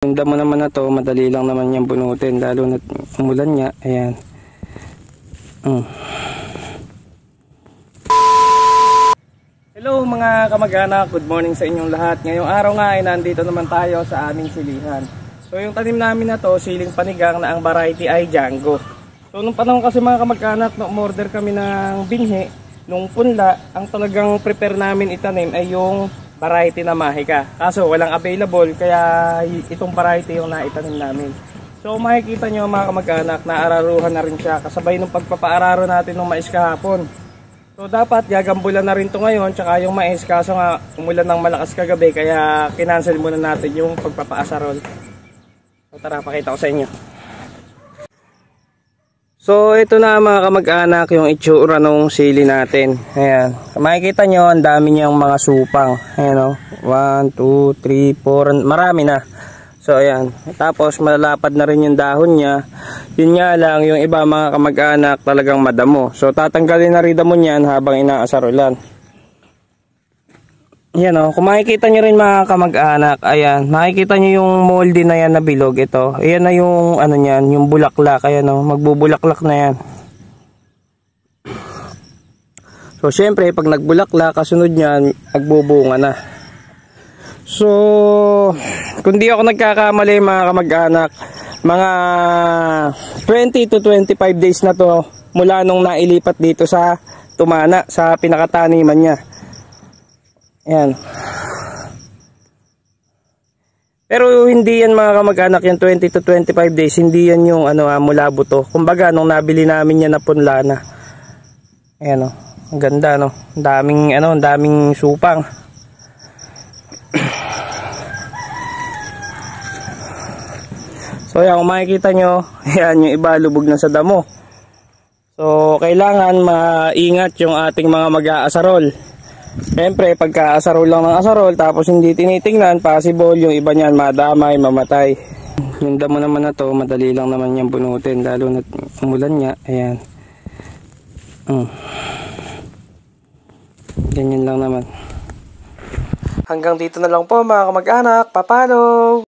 Yung damo naman na to, madali lang naman yung bunutin, lalo na umulan nga. Ayan. Hello mga kamag-anak, good morning sa inyong lahat. Ngayong araw nga ay nandito naman tayo sa aming silihan. So yung tanim namin na to, siling panigang na ang variety ay Django. So nung panahon kasi mga kamag-anak, no, umorder kami ng binhi, nung punla, ang talagang prepare namin itanim ay yung variety na Mahika. Kaso walang available, kaya itong variety yung naitanim namin. So makikita nyo mga kamag-anak, naararuhan na rin siya kasabay nung pagpapaararo natin ng mais kahapon. So dapat gagambulan na rin to ngayon, tsaka yung mais, kaso nga umulan ng malakas kagabi, kaya kinancel muna natin yung pagpapaasarol. So tara, pakita ko sa inyo. So ito na mga kamag-anak yung itsura nung sili natin. Ayan, makikita nyo ang dami niyang mga supang. Ayan o, 1, 2, 3, 4, marami na. So ayan, tapos malalapad na rin yung dahon niya. Yun nga lang, yung iba mga kamag-anak talagang madamo. So tatanggalin na rin damo niyan habang inaasarulan. Yan o, kung makikita nyo rin mga kamag-anak, ayan, makikita nyo yung moldy na yan na bilog ito. Ayan na yung ano niyan, yung bulaklak, ayan o, magbubulaklak na yan. So syempre, pag nagbulaklak, kasunod niyan, magbubunga na. So, kung di ako nagkakamali mga kamag-anak, mga 20 to 25 days na to mula nung nailipat dito sa Tumana, sa pinakataniman niya. Ayan. Pero hindi yan mga kamag-anak, yung 20 to 25 days, hindi yan yung mula buto. Kumbaga nung nabili namin yan na punla na. Ayan o, ang ganda no. Ang daming supang. So ayan, kung makikita nyo, ayan yung iba lubog na sa damo. So kailangan maingat yung ating mga mag-aasarol. Siyempre, pagka-asarol lang ng asarol, tapos hindi tinitingnan, possible yung iba niyan madamay, mamatay. Yung damo naman na to, madali lang naman yung bunutin, lalo na umulan nga. Ayan. Ganyan lang naman. Hanggang dito na lang po mga kamag-anak. Papalo!